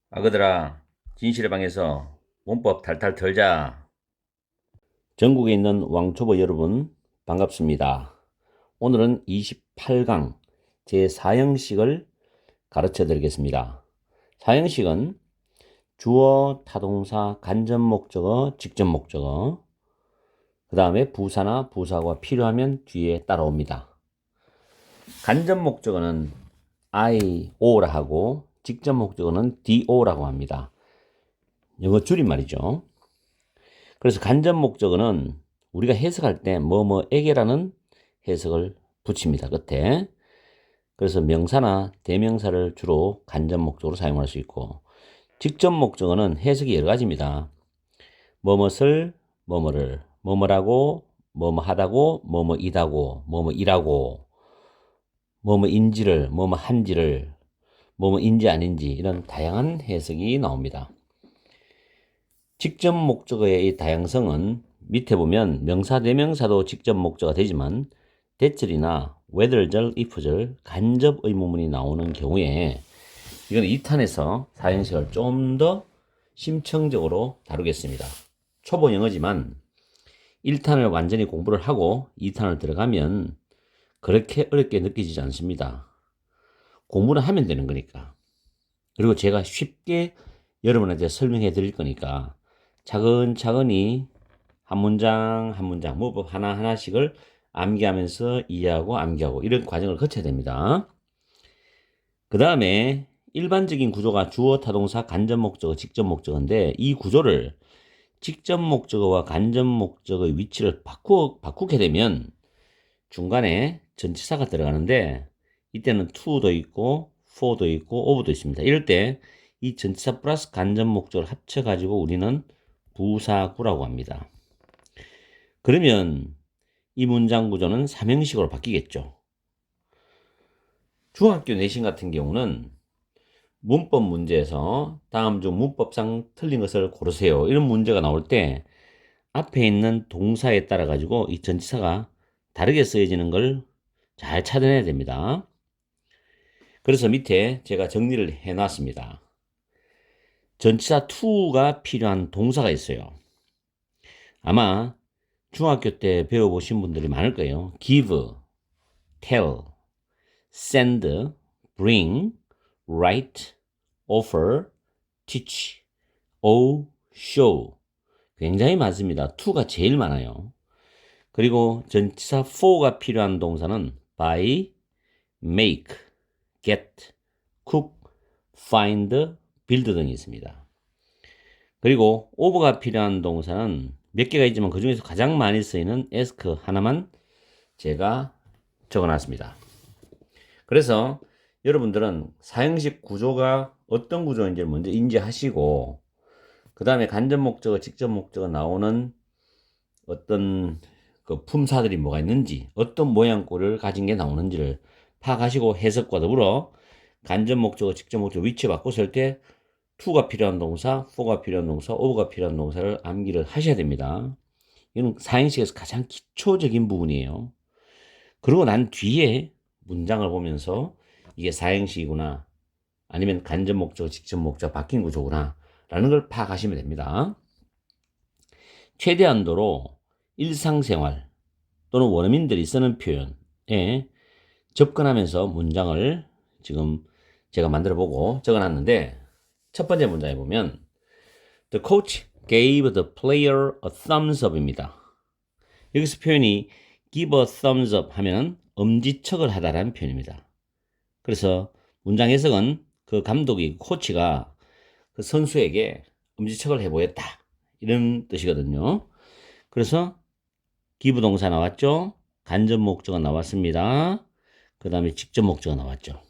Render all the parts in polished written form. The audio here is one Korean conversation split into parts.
아그들아, 진실의 방에서 문법 탈탈 털자. 전국에 있는 왕초보 여러분, 반갑습니다. 오늘은 28강 제4형식을 가르쳐 드리겠습니다. 4형식은 주어, 타동사, 간접 목적어, 직접 목적어, 그 다음에 부사나 부사가 필요하면 뒤에 따라옵니다. 간접 목적어는 IO라 하고 직접 목적어는 DO라고 합니다. 영어 줄임말이죠. 그래서 간접 목적어는 우리가 해석할 때 뭐뭐에게라는 해석을 붙입니다. 끝에. 그래서 명사나 대명사를 주로 간접 목적으로 사용할 수 있고, 직접 목적어는 해석이 여러 가지입니다. 뭐뭇을, 뭐뭐를, 뭐뭐라고, 뭐뭐하다고, 뭐뭐이다고, 뭐뭐이라고, 뭐뭐인지를, 뭐뭐한지를, 뭐뭐인지 아닌지 이런 다양한 해석이 나옵니다. 직접 목적어의 이 다양성은 밑에 보면 명사, 대명사도 직접 목적어가 되지만 대절이나 whether절, if절, 간접 의문문이 나오는 경우에 이건 2탄에서 사형식을 좀 더 심층적으로 다루겠습니다. 초보 영어지만 1탄을 완전히 공부를 하고 2탄을 들어가면 그렇게 어렵게 느껴지지 않습니다. 공부를 하면 되는 거니까. 그리고 제가 쉽게 여러분한테 설명해 드릴 거니까 차근차근히 한 문장 한 문장 문법 하나하나씩을 암기하면서 이해하고 암기하고 이런 과정을 거쳐야 됩니다. 그 다음에 일반적인 구조가 주어, 타동사, 간접 목적어, 직접 목적어인데 이 구조를 직접 목적어와 간접 목적어의 위치를 바꾸게 되면 중간에 전치사가 들어가는데 이때는 to도 있고 for도 있고 of도 있습니다. 이럴 때 이 전치사 플러스 간접 목적을 합쳐가지고 우리는 부사구라고 합니다. 그러면 이 문장 구조는 삼형식으로 바뀌겠죠. 중학교 내신 같은 경우는 문법 문제에서 다음 중 문법상 틀린 것을 고르세요. 이런 문제가 나올 때 앞에 있는 동사에 따라 가지고 이 전치사가 다르게 쓰여지는 걸 잘 찾아내야 됩니다. 그래서 밑에 제가 정리를 해 놨습니다. 전치사 to가 필요한 동사가 있어요. 아마 중학교 때 배워보신 분들이 많을 거예요. give, tell, send, bring, write, offer, teach, owe, show. 굉장히 많습니다. to가 제일 많아요. 그리고 전치사 for가 필요한 동사는 buy, make, get, cook, find, build 등이 있습니다. 그리고 over가 필요한 동사는 몇 개가 있지만 그 중에서 가장 많이 쓰이는 ask 하나만 제가 적어놨습니다. 그래서 여러분들은 사형식 구조가 어떤 구조인지를 먼저 인지하시고 그 다음에 간접 목적어, 직접 목적어 나오는 어떤 그 품사들이 뭐가 있는지 어떤 모양꼴을 가진 게 나오는지를 파악하시고 해석과 더불어 간접 목적어, 직접 목적어 위치 바꿔 때 to가 필요한 동사, for가 필요한 동사, over가 필요한 동사를 암기를 하셔야 됩니다. 이건 사형식에서 가장 기초적인 부분이에요. 그러고 난 뒤에 문장을 보면서 이게 사형식이구나 아니면 간접 목적, 직접 목적 바뀐 구조구나 라는 걸 파악하시면 됩니다. 최대한도로 일상생활 또는 원어민들이 쓰는 표현에 접근하면서 문장을 지금 제가 만들어 보고 적어놨는데 첫 번째 문장에 보면 The coach gave the player a thumbs up입니다. 여기서 표현이 give a thumbs up 하면 엄지척을 하다라는 표현입니다. 그래서 문장 해석은 그 감독이 코치가 그 선수에게 엄지척을 해보였다 이런 뜻이거든요. 그래서 give 동사 나왔죠. 간접 목적어 나왔습니다. 그 다음에 직접 목적어 나왔죠.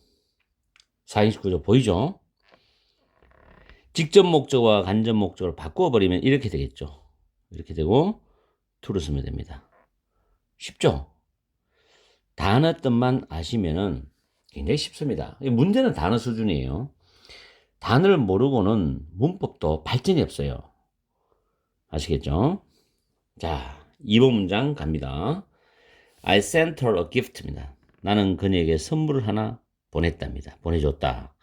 4인식 구조 보이죠? 직접 목적어와 간접 목적어를 바꿔버리면 이렇게 되겠죠. 이렇게 되고 to를 쓰면 됩니다. 쉽죠? 단어 뜻만 아시면은 굉장히 쉽습니다. 문제는 단어 수준이에요. 단어를 모르고는 문법도 발전이 없어요. 아시겠죠? 자, 2번 문장 갑니다. I sent her a gift입니다. 나는 그녀에게 선물을 하나 보냈답니다. 보내줬다.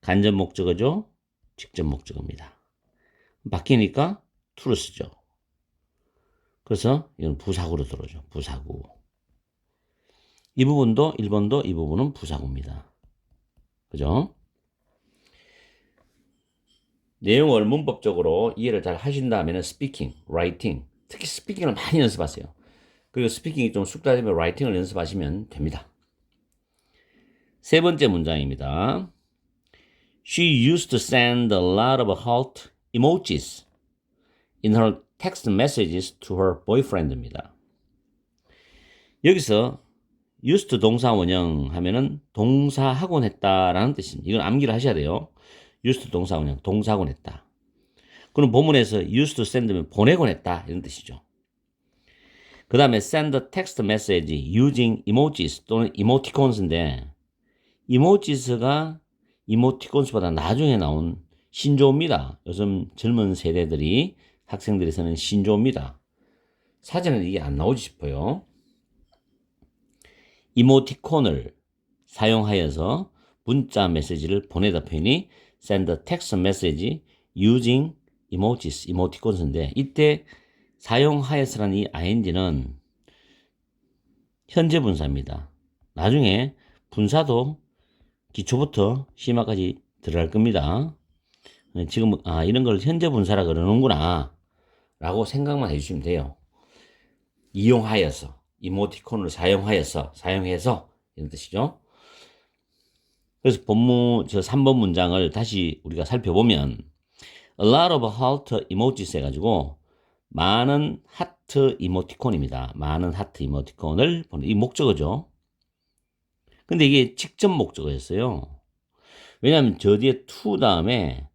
간접 목적어죠. 직접 목적어입니다. 바뀌니까 to를 쓰죠. 그래서 이건 부사구로 들어오죠. 부사구. 이 부분도 1번도 이 부분은 부사구입니다. 그죠? 내용을 문법적으로 이해를 잘 하신 다음에는 speaking, writing, 특히 스피킹을 많이 연습하세요. 그리고 스피킹이 좀 숙달되면 라이팅을 연습하시면 됩니다. 세 번째 문장입니다. She used to send a lot of heart emojis in her text messages to her boyfriend입니다. 여기서 used 동사 원형 하면은 동사하곤 했다라는 뜻입니다. 이건 암기를 하셔야 돼요. used 동사 원형, 동사하곤 했다. 그럼 본문에서 used to send면 보내곤 했다 이런 뜻이죠. 그 다음에 send a text message using emojis 또는 emoticons인데 emojis가 emoticons보다 나중에 나온 신조어입니다. 요즘 젊은 세대들이 학생들이 쓰는 신조어입니다. 사전에는 이게 안 나오지 싶어요. 이모티콘을 사용하여서 문자 메시지를 보내다 표현이 send a text message using emojis, emoticons인데 이때 사용하여서라는 이 ing는 현재 분사입니다. 나중에 분사도 기초부터 심화까지 들어갈 겁니다. 지금 이런 걸 현재 분사라 그러는구나 라고 생각만 해주시면 돼요. 이용하여서 이모티콘을 사용해서 이런 뜻이죠. 그래서 본문 저 3번 문장을 다시 우리가 살펴보면 a lot of heart emojis 해가지고 많은 하트 이모티콘입니다. 많은 하트 이모티콘을 보내 이 목적어죠. 근데 이게 직접 목적어였어요. 왜냐하면 저 뒤에 to 다음에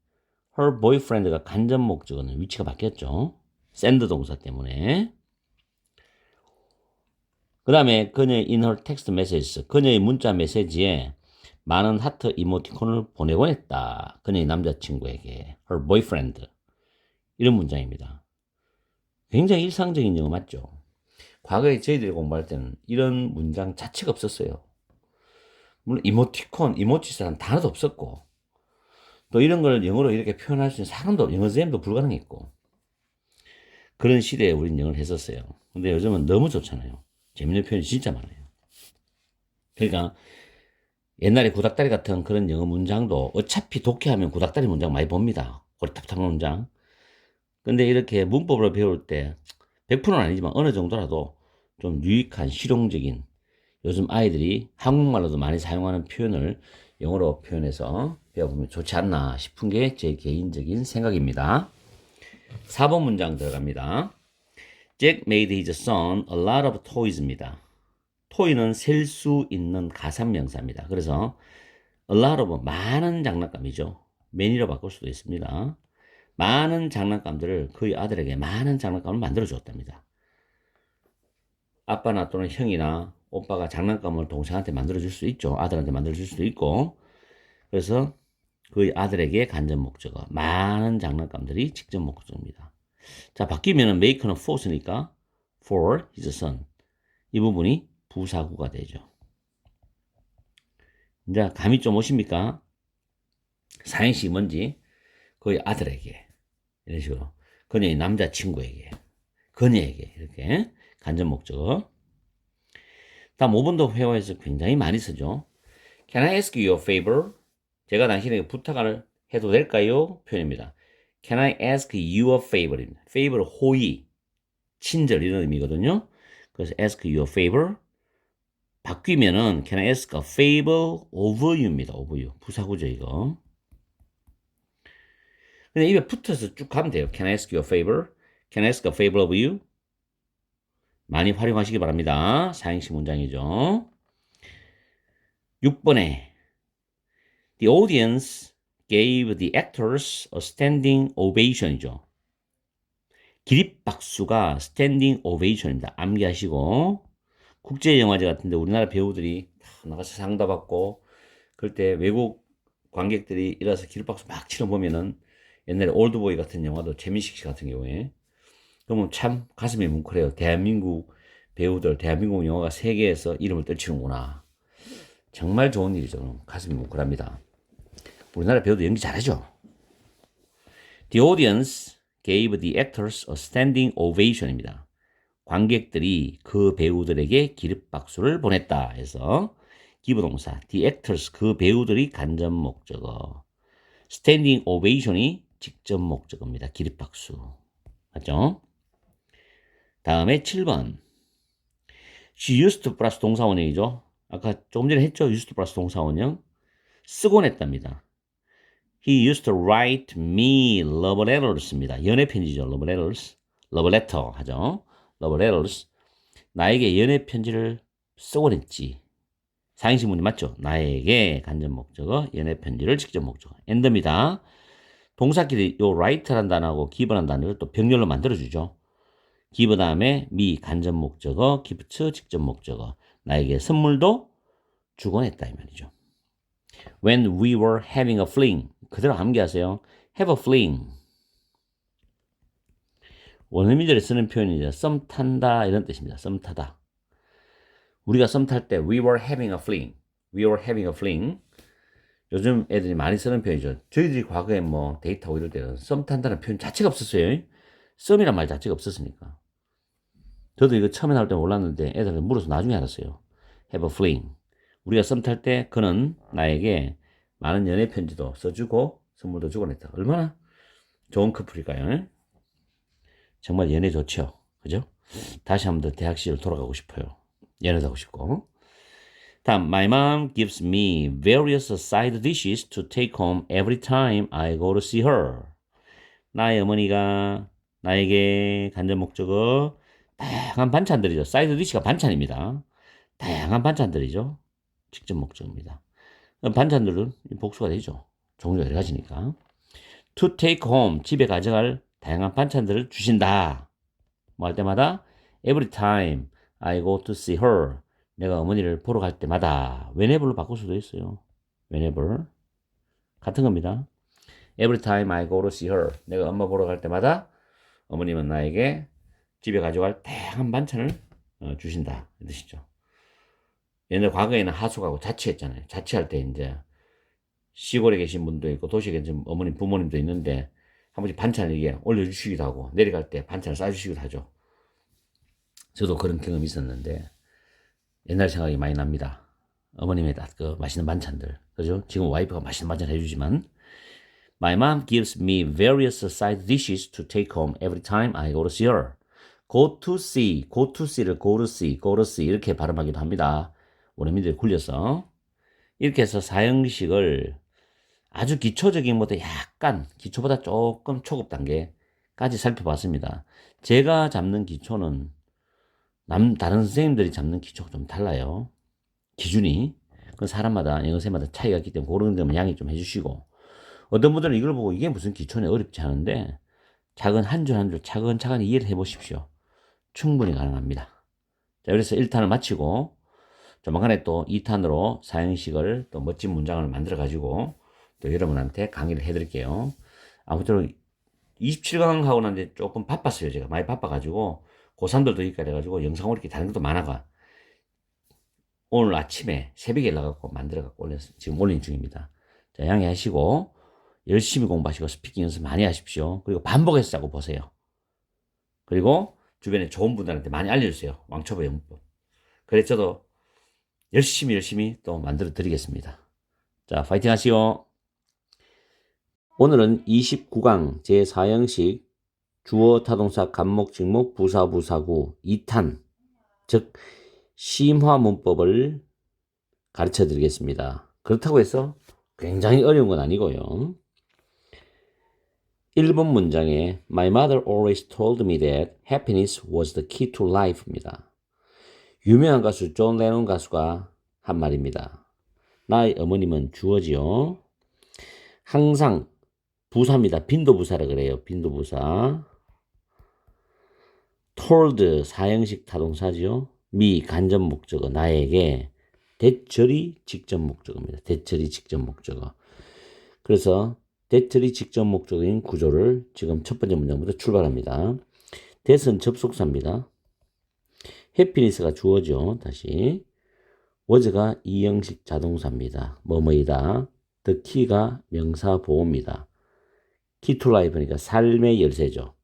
her boyfriend가 간접 목적어는 위치가 바뀌었죠. send 동사 때문에. 그 다음에 그녀의 in her text messages, 그녀의 문자 메시지에 많은 하트 이모티콘을 보내곤 했다. 그녀의 남자친구에게 her boyfriend 이런 문장입니다. 굉장히 일상적인 영어 맞죠? 과거에 저희들이 공부할 때는 이런 문장 자체가 없었어요. 물론 이모티콘, 이모지스라는 단어도 없었고 또 이런 걸 영어로 이렇게 표현할 수 있는 사람도 영어 선생님도 불가능했고 그런 시대에 우린 영어를 했었어요. 근데 요즘은 너무 좋잖아요. 재밌는 표현이 진짜 많아요. 그러니까 옛날에 구닥다리 같은 그런 영어 문장도 어차피 독해하면 구닥다리 문장 많이 봅니다. 고리탑탑한 문장. 근데 이렇게 문법으로 배울 때 100%는 아니지만 어느 정도라도 좀 유익한 실용적인 요즘 아이들이 한국말로도 많이 사용하는 표현을 영어로 표현해서 배워보면 좋지 않나 싶은 게 제 개인적인 생각입니다. 4번 문장 들어갑니다. Jack made his son a lot of toys입니다. toy는 셀 수 있는 가산명사입니다. 그래서 a lot of 많은 장난감이죠. many로 바꿀 수도 있습니다. 많은 장난감들을 그의 아들에게 많은 장난감을 만들어 줬답니다. 아빠나 또는 형이나 오빠가 장난감을 동생한테 만들어 줄 수 있죠. 아들한테 만들어 줄 수도 있고. 그래서 그의 아들에게 간접 목적어 많은 장난감들이 직접 목적어입니다. 자, 바뀌면은 make는 force니까 for his son 이 부분이 부사구가 되죠. 이제 감이 좀 오십니까? 사행시 뭔지 그의 아들에게 이런 식으로 그녀의 남자친구에게 그녀에게 이렇게 간접 목적어. 다음 5번도 회화에서 굉장히 많이 쓰죠. Can I ask you a favor? 제가 당신에게 부탁을 해도 될까요? 표현입니다. Can I ask you a favor입니다. favor 호의, 친절 이런 의미거든요. 그래서 ask you a favor 바뀌면은 Can I ask a favor of you입니다. of you. 부사구죠 이거. 근데 입에 붙어서 쭉 가면 돼요. Can I ask you a favor? Can I ask a favor of you? 많이 활용하시기 바랍니다. 사행시 문장이죠. 6번에 The audience gave the actors a standing ovation이죠. 기립박수가 standing ovation입니다. 암기하시고 국제영화제 같은데 우리나라 배우들이 나가서 상도 받고 그럴 때 외국 관객들이 일어나서 기립박수 막 치러 보면은 옛날에 올드보이 같은 영화도 최민식 씨 같은 경우에 그러면 참 가슴이 뭉클해요. 대한민국 배우들, 대한민국 영화가 세계에서 이름을 떨치는구나. 정말 좋은 일이죠. 가슴이 뭉클합니다. 우리나라 배우도 연기 잘하죠. The audience gave the actors a standing ovation입니다. 관객들이 그 배우들에게 기립박수를 보냈다 해서 give 동사, the actors 그 배우들이 간접 목적어, standing ovation이 직접 목적어입니다. 기립박수. 맞죠? 다음에 7번. She used to 플러스 동사원형이죠. 아까 조금 전에 했죠. used to 플러스 동사원형. 쓰곤 했답니다. He used to write me love letters입니다. 연애 편지죠. love letters. love letter 하죠. love letters. 나에게 연애 편지를 쓰곤 했지. 사행식 문제 맞죠? 나에게 간접 목적어, 연애 편지를 직접 목적어. and입니다. 동사끼리 요 write라는 단어하고 give라는 단어를 또 병렬로 만들어주죠. give 다음에 me 간접 목적어, gift 직접 목적어. 나에게 선물도 주곤 했다 이 말이죠. When we were having a fling. 그대로 암기하세요. have a fling. 원어민들이 쓰는 표현이죠. 썸 탄다 이런 뜻입니다. 썸 타다. 우리가 썸 탈 때 we were having a fling. we were having a fling. 요즘 애들이 많이 쓰는 표현이죠. 저희들이 과거에 뭐 데이트하고 이럴 때는 썸 탄다는 표현 자체가 없었어요. 썸이란 말 자체가 없었으니까. 저도 이거 처음에 나올 때 몰랐는데 애들한테 물어서 나중에 알았어요. have a fling. 우리가 썸 탈 때 그는 나에게 많은 연애 편지도 써주고 선물도 주곤 했다. 얼마나 좋은 커플일까요? 정말 연애 좋죠. 그죠? 다시 한번 더 대학 시절 돌아가고 싶어요. 연애도 하고 싶고. 다음, my mom gives me various side dishes to take home every time I go to see her. 나의 어머니가 나에게 간접 목적어 다양한 반찬들이죠. 사이드 디시가 반찬입니다. 다양한 반찬들이죠. 직접 목적입니다. 반찬들은 복수가 되죠. 종류가 여러 가지니까. To take home, 집에 가져갈 다양한 반찬들을 주신다. 뭐 할 때마다 every time I go to see her. 내가 어머니를 보러 갈 때마다 whenever로 바꿀 수도 있어요. whenever. 같은 겁니다. Every time I go to see her. 내가 엄마 보러 갈 때마다 어머님은 나에게 집에 가져갈 다양한 반찬을 주신다. 이 뜻이죠. 옛날 과거에는 하숙하고 자취했잖아요. 자취할 때 이제 시골에 계신 분도 있고 도시에 계신 어머님, 부모님도 있는데 한 번씩 반찬을 이게 올려주시기도 하고 내려갈 때 반찬을 싸주시기도 하죠. 저도 그런 경험이 있었는데 옛날 생각이 많이 납니다. 어머님의 그 맛있는 반찬들. 그죠? 지금 와이프가 맛있는 반찬 해주지만 My mom gives me various side dishes to take home every time I go to see her. Go to see, go to see를 go to see, go to see 이렇게 발음하기도 합니다. 원어민들이 굴려서 이렇게 해서 사형식을 아주 기초적인 것보다 약간 기초보다 조금 초급 단계까지 살펴봤습니다. 제가 잡는 기초는 다른 선생님들이 잡는 기초가 좀 달라요. 기준이. 그건 사람마다 영어 선생님마다 차이가 있기 때문에 그런 데만 양해 좀 해주시고 어떤 분들은 이걸 보고 이게 무슨 기초네 어렵지 않은데 작은 한 줄 한 줄 차근차근 이해를 해보십시오. 충분히 가능합니다. 자, 그래서 1탄을 마치고 조만간에 또 2탄으로 사형식을 또 멋진 문장을 만들어 가지고 또 여러분한테 강의를 해드릴게요. 아무쪼록 27강 하고 난데 조금 바빴어요. 제가 많이 바빠가지고 고3들도 여기까지 해가지고 영상 올리기 다른 것도 많아가 오늘 아침에 새벽에 연락갖고 만들어갖고 지금 올린 중입니다. 자, 양해하시고 열심히 공부하시고 스피킹 연습 많이 하십시오. 그리고 반복해서 짜고 보세요. 그리고 주변에 좋은 분들한테 많이 알려주세요. 왕초보 영법. 그래 저도 열심히 또 만들어 드리겠습니다. 자, 파이팅 하시오. 오늘은 29강 제4형식 주어, 타동사, 간목, 직목, 부사, 부사구 2탄 즉 심화 문법을 가르쳐 드리겠습니다. 그렇다고 해서 굉장히 어려운 건 아니고요. 1번 문장에 My mother always told me that happiness was the key to life입니다. 유명한 가수 존 레논 가수가 한 말입니다. 나의 어머님은 주어지요. 항상 부사입니다. 빈도부사라 그래요. 빈도부사. told 사형식 타동사죠. me 간접 목적어 나에게 대절이 직접 목적어입니다. 대절이 직접 목적어. 그래서 대절이 직접 목적어인 구조를 지금 첫 번째 문장부터 출발합니다. that은 접속사입니다. happiness가 주어죠. 다시 was가 이형식 자동사입니다. 뭐뭐이다. the key가 명사 보호입니다. key to life니까 삶의 열쇠죠.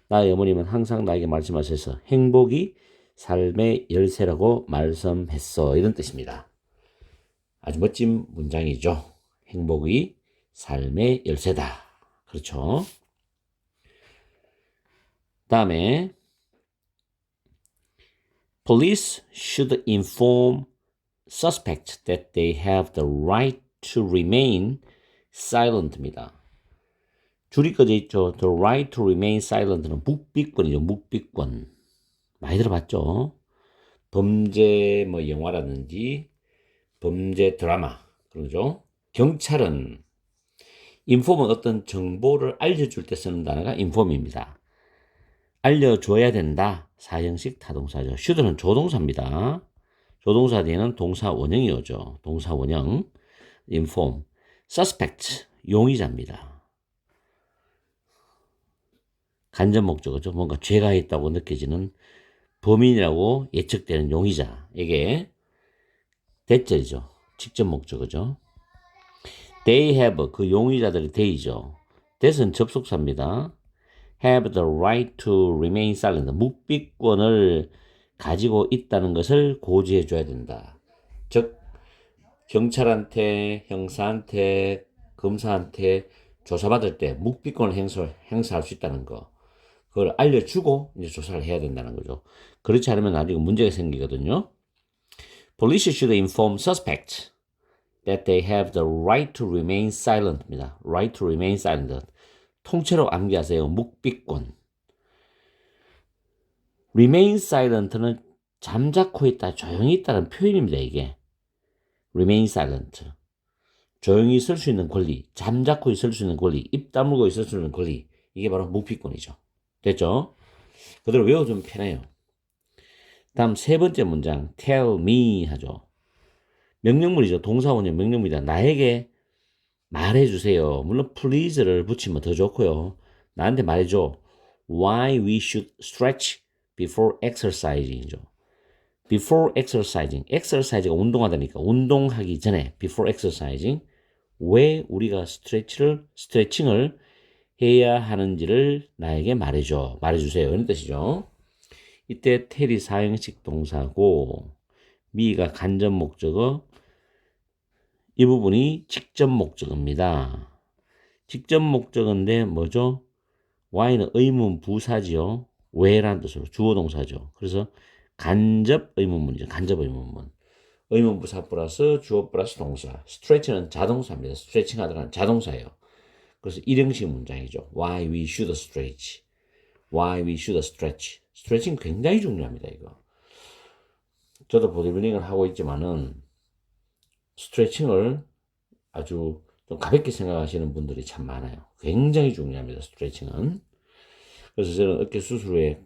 나의 어머님은 항상 나에게 말씀하셔서 행복이 삶의 열쇠라고 말씀했어. 이런 뜻입니다. 아주 멋진 문장이죠. 행복이 삶의 열쇠다. 그렇죠. 다음에 Police should inform suspects that they have the right to remain silent입니다. 줄이 꺼져 있죠. The right to remain silent는 묵비권이죠. 묵비권. 많이 들어봤죠. 범죄 영화라든지 범죄 드라마 그러죠. 경찰은 inform은 어떤 정보를 알려줄 때 쓰는 단어가 inform입니다. 알려줘야 된다. 사형식 타동사죠. should는 조동사입니다. 조동사 뒤에는 동사 원형이 오죠. 동사 원형 inform. suspect 용의자입니다. 간접 목적어죠. 뭔가 죄가 있다고 느껴지는 범인이라고 예측되는 용의자에게 대절이죠. 직접 목적어죠. They have 그 용의자들이 they죠. that은 접속사입니다. have the right to remain silent. 묵비권을 가지고 있다는 것을 고지해 줘야 된다. 즉 경찰한테, 형사한테, 검사한테 조사받을 때 묵비권을 행사할 수 있다는 거. 그걸 알려주고 이제 조사를 해야 된다는 거죠. 그렇지 않으면 나중에 문제가 생기거든요. Police should inform suspects that they have the right to remain silent입니다. Right to remain silent. 통째로 암기하세요. 묵비권. Remain silent는 잠자코 있다, 조용히 있다는 표현입니다. 이게 Remain silent. 조용히 있을 수 있는 권리, 잠자코 있을 수 있는 권리, 입 다물고 있을 수 있는 권리. 이게 바로 묵비권이죠. 됐죠? 그대로 외워주면 편해요. 다음 세 번째 문장 tell me 하죠. 명령문이죠. 동사원형 명령문이다. 나에게 말해주세요. 물론 please를 붙이면 더 좋고요. 나한테 말해줘. Why we should stretch before exercising이죠. Before exercising. exercise가 운동하다니까 운동하기 전에 before exercising. 왜 우리가 스트레칭을 해야 하는지를 나에게 말해줘. 말해주세요. 이런 뜻이죠. 이때 tell이 사형식 동사고 me가 간접 목적어 이 부분이 직접 목적어입니다. 직접 목적어인데 뭐죠? why는 의문 부사지요. 왜라는 뜻으로 주어 동사죠. 그래서 간접 의문문이죠. 간접 의문문. 의문 부사 플러스 주어 플러스 동사. stretch는 자동사입니다. 스트레칭 하다가 자동사예요. 그래서 일형식 문장이죠. Why we should stretch. Why we should stretch. 스트레칭 굉장히 중요합니다. 이거. 저도 보디빌딩을 하고 있지만은 스트레칭을 아주 좀 가볍게 생각하시는 분들이 참 많아요. 굉장히 중요합니다. 스트레칭은. 그래서 저는 어깨 수술 후에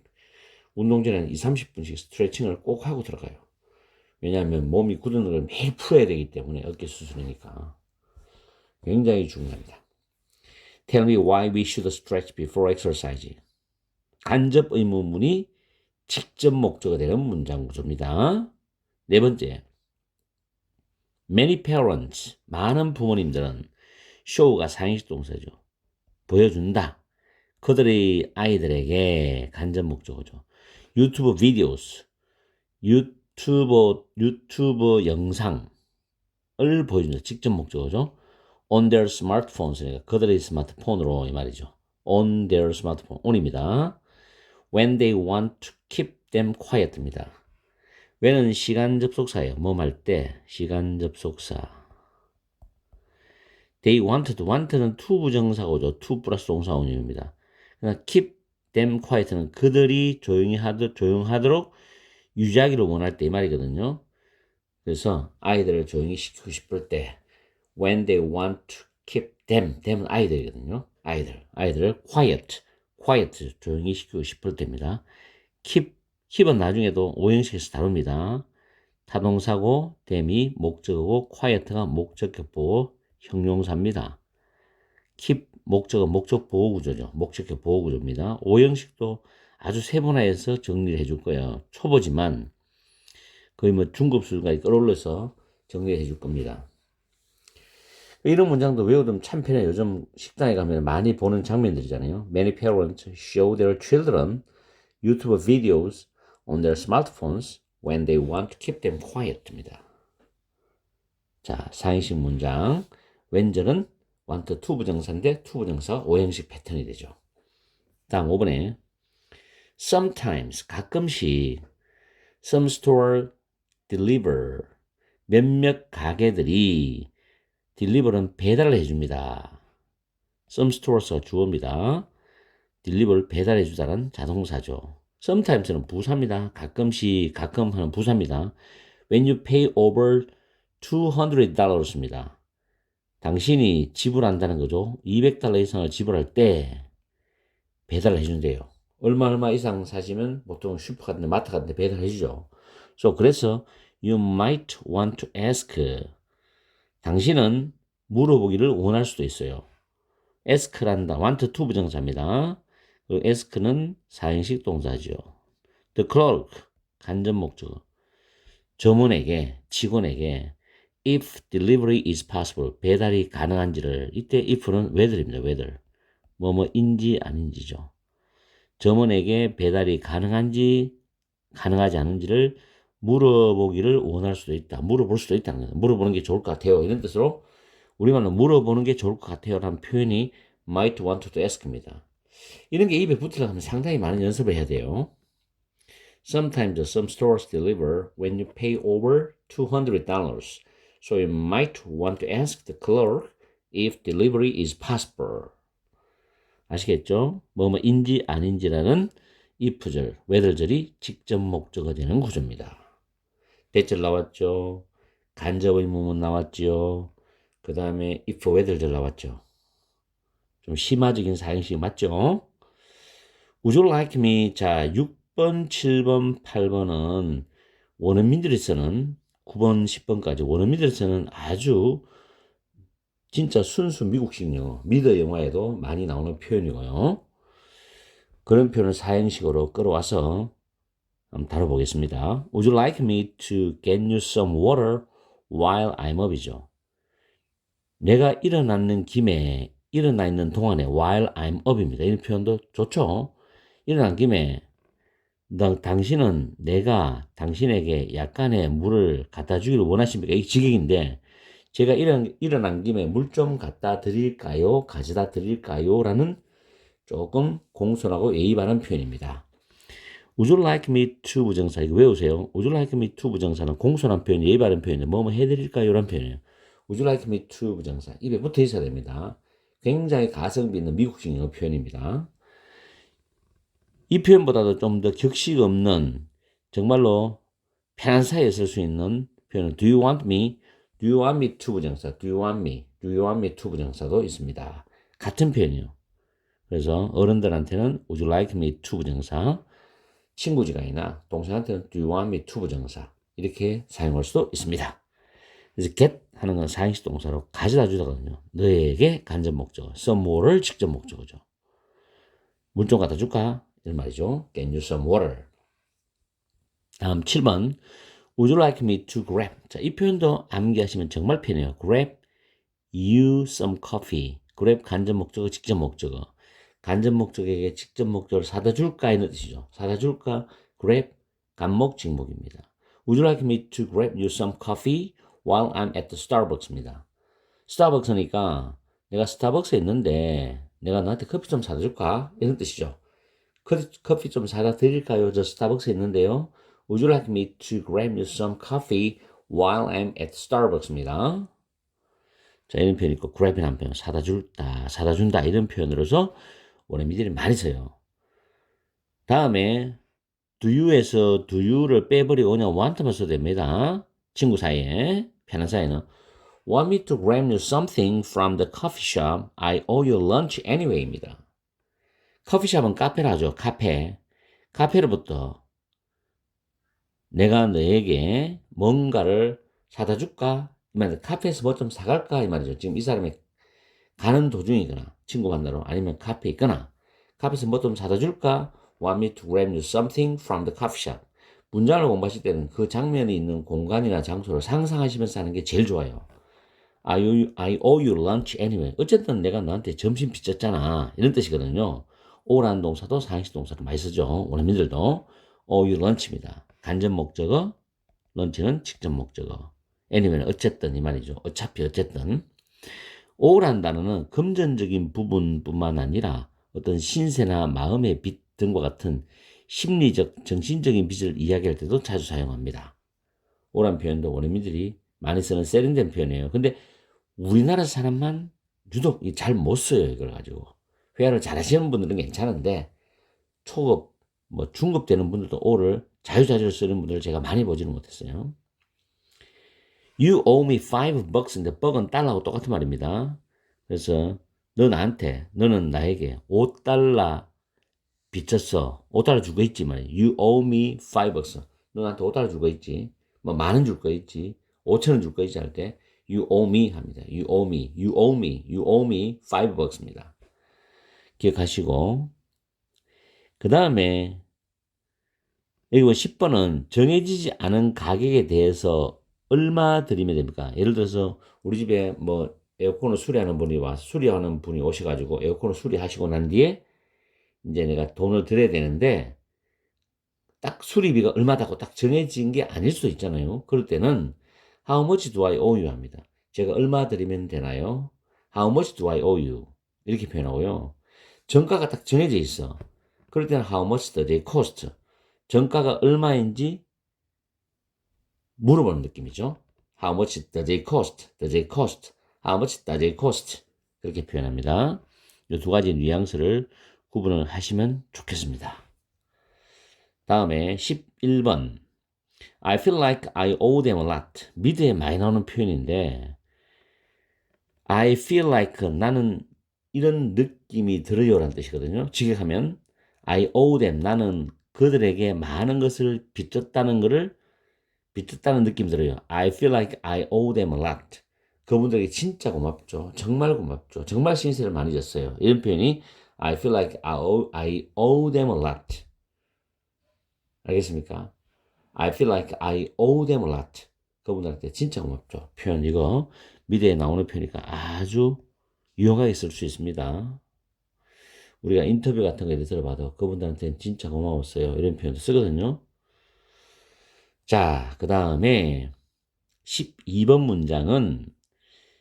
운동 전에 20-30분씩 스트레칭을 꼭 하고 들어가요. 왜냐하면 몸이 굳은 걸 매일 풀어야 되기 때문에 어깨 수술이니까. 굉장히 중요합니다. Tell me why we should stretch before exercising. 간접 의문문이 직접 목적어 되는 문장 구조입니다. 네 번째. Many parents, 많은 부모님들은 show가 상행식 동사죠. 보여준다. 그들의 아이들에게 간접 목적어죠. 유튜브 videos, 유튜브 영상을 보여준다. 직접 목적어죠. On their smartphones, 그들의 스마트폰으로 이 말이죠. On their smartphone, on입니다. When they want to keep them quiet입니다. when은 시간 접속사예요. 뭐할 때 시간 접속사. They want는 to 부정사고죠. to 플러스 동사 원형입니다. 그러나 keep them quiet는 그들이 조용하도록 유지하기를 원할 때 이 말이거든요. 그래서 아이들을 조용히 시키고 싶을 때 when they want to keep them은 아이들이거든요. 아이들을 quiet 조용히 시키고 싶을 때입니다. keep은 나중에도 오형식에서 다룹니다. 타동사고 them이 목적어고 quiet가 목적격 보호 형용사입니다. keep 목적어 목적 보호 구조죠. 목적격 보호 구조입니다. 오형식도 아주 세분화해서 정리를 해줄 거예요. 초보지만 거의 뭐 중급 수준까지 끌어올려서 정리해 줄 겁니다. 이런 문장도 외우면 참 편해요. 요즘 식당에 가면 많이 보는 장면들이잖아요. Many parents show their children YouTube videos on their smartphones when they want to keep them quiet입니다. 자, 사행식 문장. when절은 want to 부정사인데 to 부정사 오형식 패턴이 되죠. 다음 5번에 sometimes 가끔씩 some store deliver 몇몇 가게들이 deliver는 배달을 해줍니다. some stores가 주어입니다. deliver 배달해 주다는 자동사죠. sometimes는 부사입니다. 가끔씩 가끔 하는 부사입니다. when you pay over $200습니다. 당신이 지불한다는 거죠. $200 이상을 지불할 때 배달을 해준대요. 얼마 이상 사시면 보통 슈퍼 같은 데 마트 같은 데 배달해 주죠. 그래서 you might want to ask 당신은 물어보기를 원할 수도 있어요. ask란다. want to 부정사입니다. ask는 사형식 동사죠. The clerk 간접 목적어 점원에게 직원에게 if delivery is possible 배달이 가능한지를 이때 if는 whether입니다. whether 뭐뭐인지 아닌지죠. 점원에게 배달이 가능한지 가능하지 않은지를 물어보기를 원할 수도 있다. 물어볼 수도 있다는 거예요. 물어보는 게 좋을 것 같아요. 이런 뜻으로 우리말로 물어보는 게 좋을 것 같아요 라는 표현이 might want to ask입니다. 이런 게 입에 붙으려고 하면 상당히 많은 연습을 해야 돼요. Sometimes some stores deliver when you pay over $200. So you might want to ask the clerk if delivery is possible. 아시겠죠? 뭐뭐인지 아닌지라는 if절, whether절이 직접 목적어 되는 구조입니다. 대절 나왔죠. 간접 의문문 나왔죠. 그 다음에 if whether절 나왔죠. 좀 심화적인 사형식 맞죠? Would you like me? 자, 6번, 7번, 8번은 원어민들이 쓰는 9번, 10번까지 원어민들이 쓰는 아주 진짜 순수 미국식 영어, 미드 영화에도 많이 나오는 표현이고요. 그런 표현을 사형식으로 끌어와서 한번 다뤄보겠습니다. Would you like me to get you some water while I'm up이죠. 내가 일어나 있는 동안에 while I'm up입니다. 이런 표현도 좋죠. 일어난 김에 당신은 내가 당신에게 약간의 물을 갖다 주기를 원하십니까? 이 지경인데 제가 일어난 김에 물 좀 갖다 드릴까요? 가져다 드릴까요? 라는 조금 공손하고 예의 바른 표현입니다. Would you like me to 부정사 이거 외우세요. Would you like me to 부정사는 공손한 표현, 예의 바른 표현인데 뭐뭐 해드릴까요? 라는 표현이에요. Would you like me to 부정사 입에 붙어 있어야 됩니다. 굉장히 가성비 있는 미국식 영어 표현입니다. 이 표현보다도 좀 더 격식 없는 정말로 편한 사이에 쓸 수 있는 표현은 Do you want me? Do you want me to 부정사 Do you want me? Do you want me to 부정사도 있습니다. 같은 표현이요. 그래서 어른들한테는 Would you like me to 부정사 친구지간이나 동생한테는 Do you want me to 부정사 이렇게 사용할 수도 있습니다. 그래서 get 하는 건 사행식 동사로 가져다 주다거든요. 너에게 간접 목적어 someone를 직접 목적어죠. 물 좀 갖다 줄까? 이런 말이죠. Get you some water. 다음 7번. Would you like me to grab? 자, 이 표현도 암기하시면 정말 편해요. Grab you some coffee. grab 간접 목적어, 직접 목적어. 간접 목적에게 직접 목적어를 사다 줄까? 이런 뜻이죠. 사다 줄까? grab 간목 직목입니다. Would you like me to grab you some coffee while I'm at the Starbucks입니다. 스타벅스니까 내가 스타벅스에 있는데 내가 너한테 커피 좀 사다 줄까? 이런 뜻이죠. 커피 좀 사다 드릴까요? 저 스타벅스에 있는데요. Would you like me to grab you some coffee while I'm at Starbucks입니다. 자, 이런 표현 있고 grab이라는 표현 사다 준다 이런 표현으로서 원어민들이 많이 써요. 다음에 do you에서 do you를 빼버리고 그냥 want만 써도 됩니다. 친구 사이에 편한 사이에는 Want me to grab you something from the coffee shop? I owe you lunch anyway입니다. 커피숍은 카페라죠. 카페로부터 내가 너에게 뭔가를 사다 줄까? 이 말이죠. 카페에서 뭐 좀 사갈까? 이 말이죠. 지금 이 사람이 가는 도중이거나 친구 만나러 아니면 카페에 있거나 카페에서 뭐 좀 사다 줄까? Want me to grab you something from the coffee shop? 문장을 공부하실 때는 그 장면이 있는 공간이나 장소를 상상하시면서 하는 게 제일 좋아요. I owe you lunch anyway. 어쨌든 내가 너한테 점심 빚졌잖아. 이런 뜻이거든요. owe라는 동사도 상행시 동사로 많이 쓰죠. 원어민들도. owe you lunch입니다. 간접 목적어, lunch는 직접 목적어. anyway는 어쨌든 이 말이죠. 어차피 어쨌든. owe라는 단어는 금전적인 부분뿐만 아니라 어떤 신세나 마음의 빚 등과 같은 심리적, 정신적인 빚을 이야기할 때도 자주 사용합니다. owe라는 표현도 원어민들이 많이 쓰는 세련된 표현이에요. 근데 우리나라 사람만 유독 잘 못 써요, 이걸 가지고. 회화를 잘 하시는 분들은 괜찮은데, 초급, 뭐 중급 되는 분들도 오를 자유자재로 쓰는 분들을 제가 많이 보지는 못했어요. You owe me $5인데, 벅은 달러하고 똑같은 말입니다. 그래서, 너는 나에게 $5 빚졌어. $5 줄 거 있지, 말이야. You owe me $5. 너 나한테 $5 줄 거 있지. 뭐, 10,000원 줄 거 있지. 5,000원 줄 거 있지, 할 때. You owe me 합니다. You owe me, you owe me, you owe me $5입니다. 기억하시고 그 다음에 여기 10번은 정해지지 않은 가격에 대해서 얼마 드리면 됩니까? 예를 들어서 우리 집에 뭐 에어컨을 수리하는 분이 와서 수리하는 분이 오셔가지고 에어컨을 수리하시고 난 뒤에 이제 내가 돈을 드려야 되는데 딱 수리비가 얼마다고 딱 정해진 게 아닐 수도 있잖아요. 그럴 때는 How much do I owe you 합니다. 제가 얼마 드리면 되나요? How much do I owe you? 이렇게 표현하고요. 정가가 딱 정해져 있어. 그럴 때는 How much does it cost? 정가가 얼마인지 물어보는 느낌이죠. How much does it cost? Does it cost? How much does it cost? 그렇게 표현합니다. 이 두 가지 뉘앙스를 구분을 하시면 좋겠습니다. 다음에 11번. I feel like I owe them a lot. 미드에 많이 나오는 표현인데 I feel like 나는 이런 느낌이 들어요 라는 뜻이거든요. 직역하면 I owe them 나는 그들에게 많은 것을 빚졌다는 느낌이 들어요. I feel like I owe them a lot. 그분들에게 진짜 고맙죠. 정말 고맙죠. 정말 신세를 많이 졌어요. 이런 표현이 I feel like I owe them a lot. 알겠습니까? I feel like I owe them a lot. 그분들한테 진짜 고맙죠. 표현 이거 미래에 나오는 표현이니까 아주 유용하게 쓸 수 있습니다. 우리가 인터뷰 같은 거에 들어봐도 그분들한테는 진짜 고마웠어요. 이런 표현도 쓰거든요. 자, 그 다음에 12번 문장은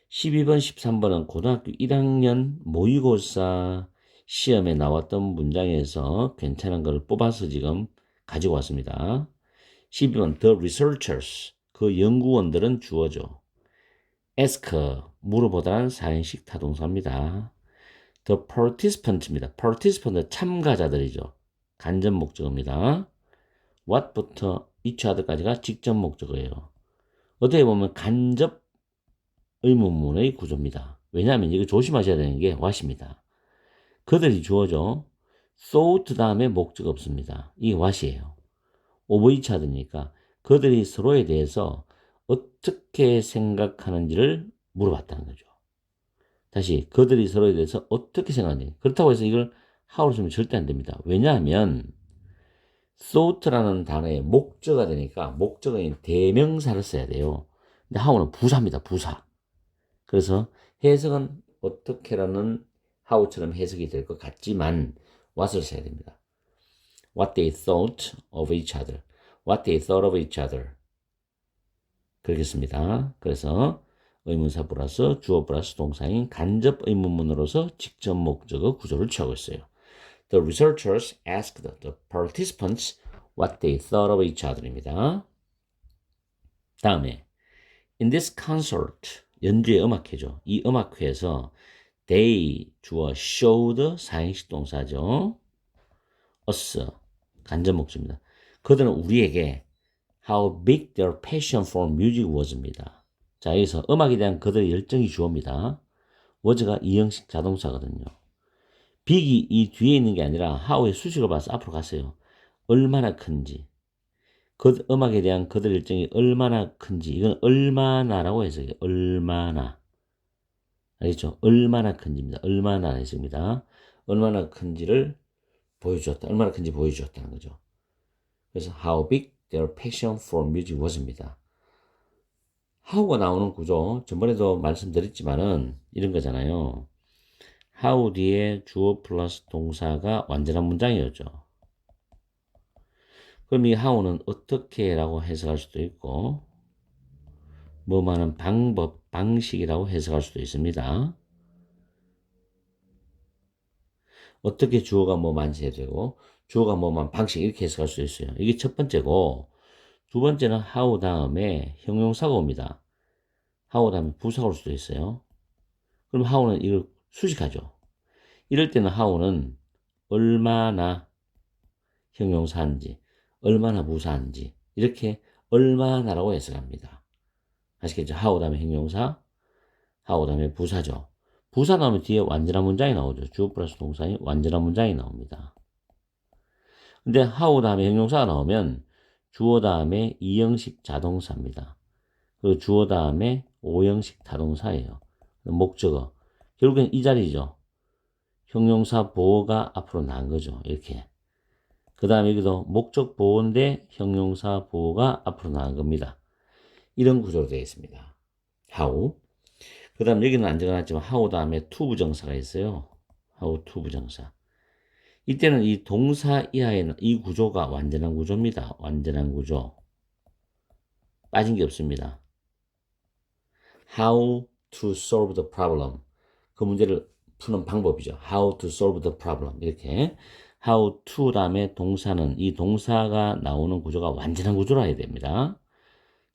12번, 13번은 고등학교 1학년 모의고사 시험에 나왔던 문장에서 괜찮은 걸 뽑아서 지금 가지고 왔습니다. 12번 The researchers 그 연구원들은 주어죠. ask 물어보다는 사행식 타동사입니다. The participant입니다. participant 참가자들이죠. 간접 목적어입니다. what부터 each other까지가 직접 목적어예요. 어떻게 보면 간접 의문문의 구조입니다. 왜냐하면 이거 조심하셔야 되는 게 what입니다. 그들이 주어죠. thought 다음에 목적 없습니다. 이게 what이에요. of each other니까 그들이 서로에 대해서 어떻게 생각하는지를 물어봤다는 거죠. 다시 그들이 서로에 대해서 어떻게 생각하는지. 그렇다고 해서 이걸 how로 쓰면 절대 안 됩니다. 왜냐하면 thought라는 단어의 목적어가 되니까 목적어인 대명사를 써야 돼요. 근데 how는 부사입니다. 부사. 그래서 해석은 어떻게라는 how처럼 해석이 될 것 같지만 what을 써야 됩니다. What they thought of each other. What they thought of each other. 그렇겠습니다. 그래서 의문사 플러스 주어 플러스 동사인 간접 의문문으로서 직접 목적어 구조를 취하고 있어요. The researchers asked the participants what they thought of each other입니다. 다음에 in this concert 연주의 음악회죠. 이 음악회에서 they 주어 showed 사행식 동사죠. us 간접 목적입니다. 그들은 우리에게 how big their passion for music was입니다. 자, 여기서 음악에 대한 그들의 열정이 주어입니다. was가 이형식 자동사거든요. big이 이 뒤에 있는 게 아니라 how의 수식을 봐서 앞으로 갔어요. 얼마나 큰지. 그 음악에 대한 그들의 열정이 얼마나 큰지. 이건 얼마나라고 해석해요. 얼마나. 알겠죠? 얼마나 큰지입니다. 얼마나 해석입니다. 얼마나 큰지를 보여주었다. 얼마나 큰지 보여주었다는 거죠. 그래서 how big their passion for music was입니다. how가 나오는 구조, 전번에도 말씀드렸지만은 이런 거잖아요. how 뒤에 주어 플러스 동사가 완전한 문장이었죠. 그럼 이 how는 어떻게 라고 해석할 수도 있고, 뭐하는 방법, 방식이라고 해석할 수도 있습니다. 어떻게 주어가 뭐 만져야 되고, 주어가 뭐만 방식 이렇게 해석할 수 있어요. 이게 첫 번째고, 두 번째는 how 다음에 형용사가 옵니다. how 다음에 부사가 올 수도 있어요. 그럼 how는 이걸 수식하죠. 이럴 때는 how는 얼마나 형용사인지, 얼마나 부사인지, 이렇게 얼마나라고 해석합니다. 아시겠죠? how 다음에 형용사, how 다음에 부사죠. 부사 나오면 뒤에 완전한 문장이 나오죠. 주어 플러스 동사의 완전한 문장이 나옵니다. 근데 how 다음에 형용사가 나오면 주어 다음에 2형식 자동사입니다. 그리고 주어 다음에 5형식 타동사예요. 목적어. 결국엔 이 자리죠. 형용사 보호가 앞으로 나온 거죠. 이렇게. 그 다음에 여기도 목적 보호인데 형용사 보호가 앞으로 나온 겁니다. 이런 구조로 되어 있습니다. how. 그 다음 여기는 안 적어놨지만 how 다음에 to 부정사가 있어요. how to 부정사. 이때는 이 동사 이하에는 이 구조가 완전한 구조입니다. 완전한 구조. 빠진 게 없습니다. how to solve the problem. 그 문제를 푸는 방법이죠. how to solve the problem. 이렇게. how to 다음에 동사는 이 동사가 나오는 구조가 완전한 구조라 해야 됩니다.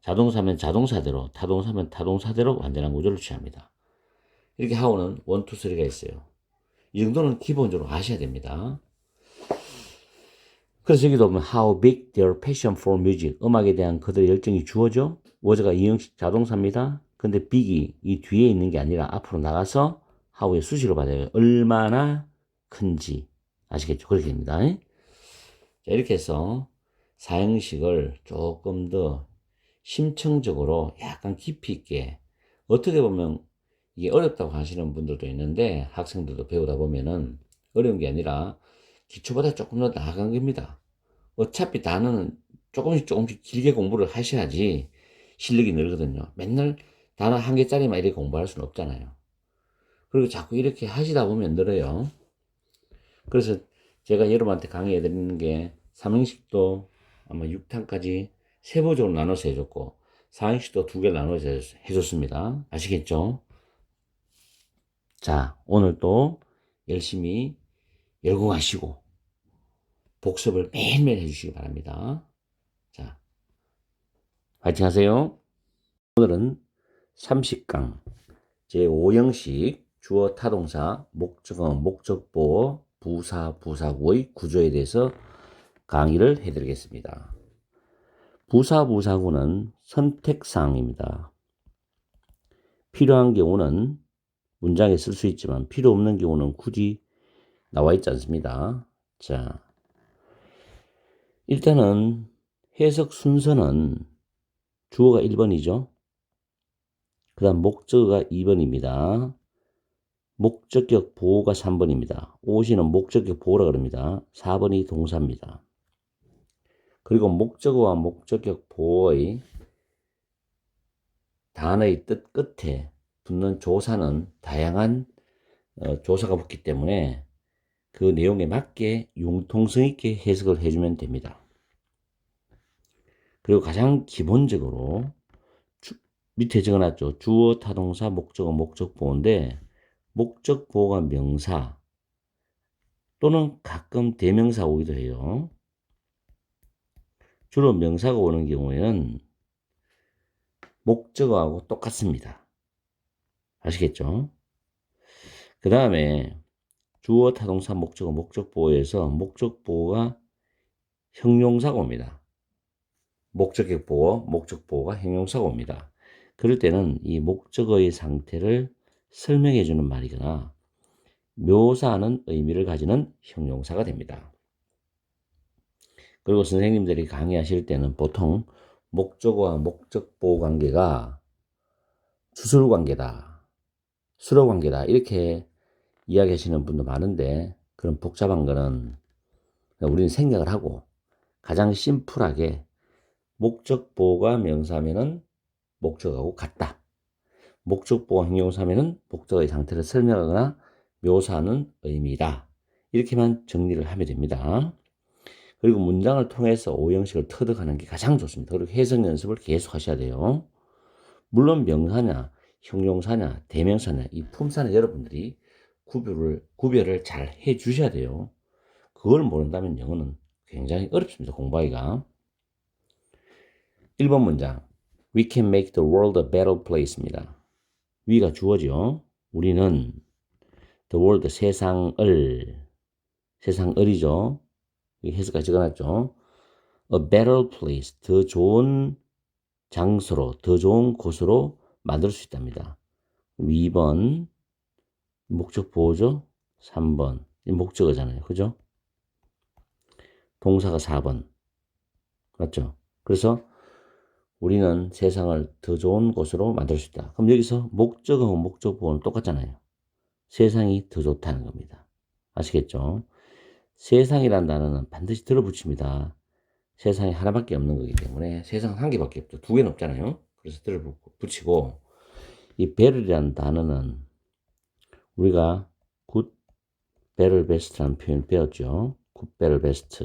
자동사면 자동사대로, 타동사면 타동사대로 완전한 구조를 취합니다. 이렇게 how는 1, 2, 3가 있어요. 이 정도는 기본적으로 아셔야 됩니다. 그래서 여기도 보면 how big their passion for music. 음악에 대한 그들의 열정이 주어져. was가 이형식 자동사입니다. 근데 big이 이 뒤에 있는 게 아니라 앞으로 나가서 how의 수식을 받아요. 얼마나 큰지. 아시겠죠? 그렇게 됩니다. 자, 이렇게 해서 사형식을 조금 더 심층적으로 약간 깊이 있게, 어떻게 보면 이게 어렵다고 하시는 분들도 있는데 학생들도 배우다 보면은 어려운 게 아니라 기초보다 조금 더 나아간 겁니다. 어차피 단어는 조금씩 길게 공부를 하셔야지 실력이 늘거든요. 맨날 단어 한 개짜리만 이렇게 공부할 수는 없잖아요. 그리고 자꾸 이렇게 하시다 보면 늘어요. 그래서 제가 여러분한테 강의해 드리는 게 3형식도 아마 6탄까지 세부적으로 나눠서 해줬고 4형식도 2개 나눠서 해줬습니다. 아시겠죠? 자, 오늘도 열심히 열공하시고 복습을 매일매일 해주시기 바랍니다. 자, 파이팅 하세요. 오늘은 30강 제5형식 주어 타동사 목적어 목적보어 부사 부사구의 구조에 대해서 강의를 해드리겠습니다. 부사 부사구는 선택사항입니다. 필요한 경우는 문장에 쓸 수 있지만 필요 없는 경우는 굳이 나와 있지 않습니다. 자, 일단은 해석 순서는 주어가 1번이죠. 그 다음 목적어가 2번입니다. 목적격 보호가 3번입니다. 오시는 목적격 보호라 그럽니다. 4번이 동사입니다. 그리고 목적어와 목적격 보호의 단어의 뜻 끝에 붙는 조사는 다양한 조사가 붙기 때문에 그 내용에 맞게 융통성 있게 해석을 해주면 됩니다. 그리고 가장 기본적으로 밑에 적어놨죠. 주어, 타동사, 목적어, 목적보호인데 목적보호가 명사 또는 가끔 대명사 오기도 해요. 주로 명사가 오는 경우에는 목적어하고 똑같습니다. 아시겠죠? 그 다음에 주어, 타동사, 목적어, 목적보호에서 목적보호가 형용사가 옵니다. 목적격 보호, 목적보호가 형용사가 옵니다. 그럴 때는 이 목적어의 상태를 설명해 주는 말이거나 묘사하는 의미를 가지는 형용사가 됩니다. 그리고 선생님들이 강의하실 때는 보통 목적어와 목적보호 관계가 주술 관계다, 수로 관계다 이렇게 이야기하시는 분도 많은데 그런 복잡한 거는 우리는 생략을 하고 가장 심플하게 목적보호가 명사면은 목적하고 같다. 목적보호 형용사면은 목적의 상태를 설명하거나 묘사하는 의미다. 이렇게만 정리를 하면 됩니다. 그리고 문장을 통해서 오형식을 터득하는 게 가장 좋습니다. 그리고 해석 연습을 계속 하셔야 돼요. 물론 명사냐, 형용사냐, 대명사냐, 이 품사는 여러분들이 구별을 잘 해주셔야 돼요. 그걸 모른다면 영어는 굉장히 어렵습니다. 공부하기가. 1번 문장. We can make the world a better place입니다. we가 주어죠. 우리는 the world, 세상을이죠. 해석까지 적어놨죠. A better place, 더 좋은 장소로, 더 좋은 곳으로 만들 수 있답니다. 2번, 목적 보호죠. 3번, 목적어잖아요. 그죠? 동사가 4번. 맞죠? 그래서 우리는 세상을 더 좋은 곳으로 만들 수 있다. 그럼 여기서 목적어와 목적 보호는 똑같잖아요. 세상이 더 좋다는 겁니다. 아시겠죠? 세상이란 단어는 반드시 들어붙입니다. 세상에 하나밖에 없는 거기 때문에 세상은 한 개밖에 없죠. 두 개는 없잖아요. 그래서 들어붙이고 이 better이라는 단어는 우리가 good, better, best라는 표현 배웠죠. good, better, best.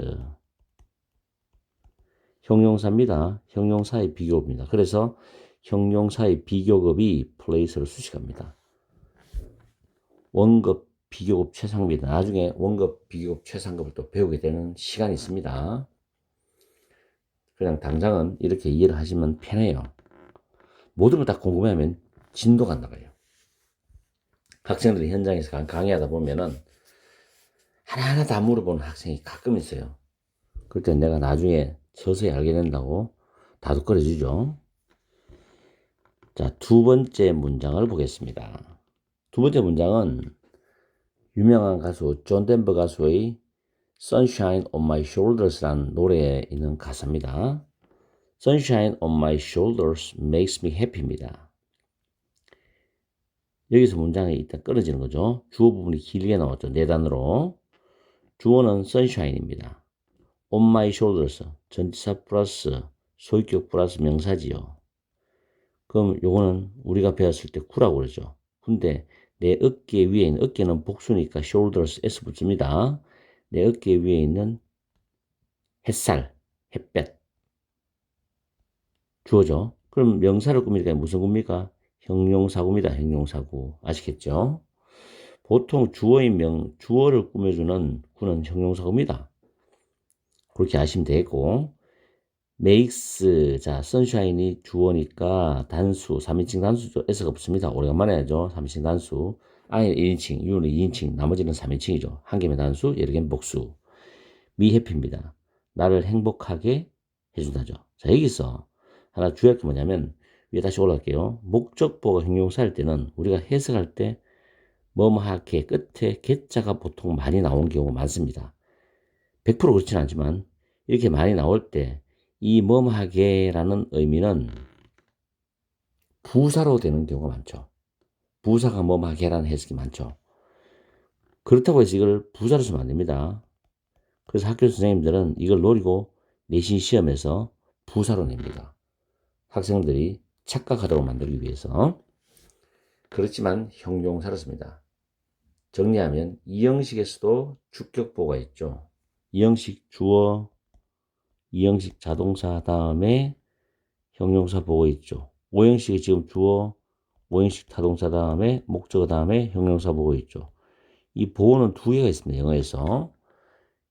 형용사입니다. 형용사의 비교급입니다. 그래서 형용사의 비교급이 place로 수식합니다. 원급, 비교급, 최상급입니다. 나중에 원급, 비교급, 최상급을 또 배우게 되는 시간이 있습니다. 그냥 당장은 이렇게 이해를 하시면 편해요. 모든 걸 다 궁금해하면 진도가 안 나가요. 학생들이 현장에서 강의하다 보면은 하나하나 다 물어보는 학생이 가끔 있어요. 그럴 때 내가 나중에 서서히 알게 된다고 다독거려 주죠. 자, 두 번째 문장을 보겠습니다. 두 번째 문장은 유명한 가수 존 덴버 가수의 Sunshine on My Shoulders라는 노래에 있는 가사입니다. Sunshine on my shoulders makes me happy입니다. 여기서 문장이 일단 끊어지는 거죠. 주어 부분이 길게 나왔죠. 네 단어로. 주어는 sunshine입니다. on my shoulders, 전치사 플러스 소유격 플러스 명사지요. 그럼 요거는 우리가 배웠을 때 쿠라고 그러죠. 근데 내 어깨 위에 있는, 어깨는 복수니까 shoulders s 붙습니다. 내 어깨 위에 있는 햇살, 햇볕. 주어죠. 그럼 명사를 꾸미니까 무슨 구입니까? 형용사구입니다. 형용사구. 아시겠죠? 보통 주어를 꾸며주는 구는 형용사구입니다. 그렇게 아시면 되고, makes, 자, sunshine이 주어니까 단수, 3인칭 단수죠. s가 붙습니다. 오래간만에 하죠. 3인칭 단수. I는 1인칭, U는 2인칭, 나머지는 3인칭이죠. 한 개면 단수, 여러 개면 복수. me happy입니다. 나를 행복하게 해준다죠. 자, 여기서 하나 주의할 게 뭐냐면, 위에 다시 올라갈게요. 목적보가 형용사일 때는 우리가 해석할 때 뭐뭐하게 끝에 개자가 보통 많이 나오는 경우가 많습니다. 100% 그렇진 않지만 이렇게 많이 나올 때 이 뭐뭐하게라는 의미는 부사로 되는 경우가 많죠. 부사가 뭐뭐하게라는 해석이 많죠. 그렇다고 해서 이걸 부사로 쓰면 안 됩니다. 그래서 학교 선생님들은 이걸 노리고 내신 시험에서 부사로 냅니다. 학생들이 착각하도록 만들기 위해서. 그렇지만 형용사로 씁니다. 정리하면 이 형식에서도 주격보가 있죠. 이 형식 주어, 이 형식 자동사 다음에 형용사 보고 있죠. 5형식이 지금 주어, 5형식 타동사 다음에 목적어 다음에 형용사 보고 있죠. 이 보호는 두 개가 있습니다. 영어에서.